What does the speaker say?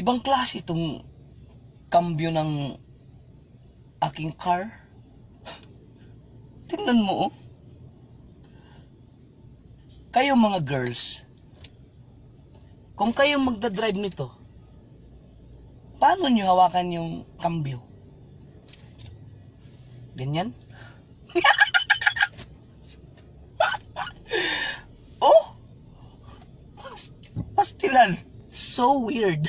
Ibang klase itong kambyo ng aking car. Tingnan mo, oh. Kayo mga girls, kung kayo magdadrive nito, paano nyo hawakan yung kambyo? Ganyan? Oh! Pastilan. So weird.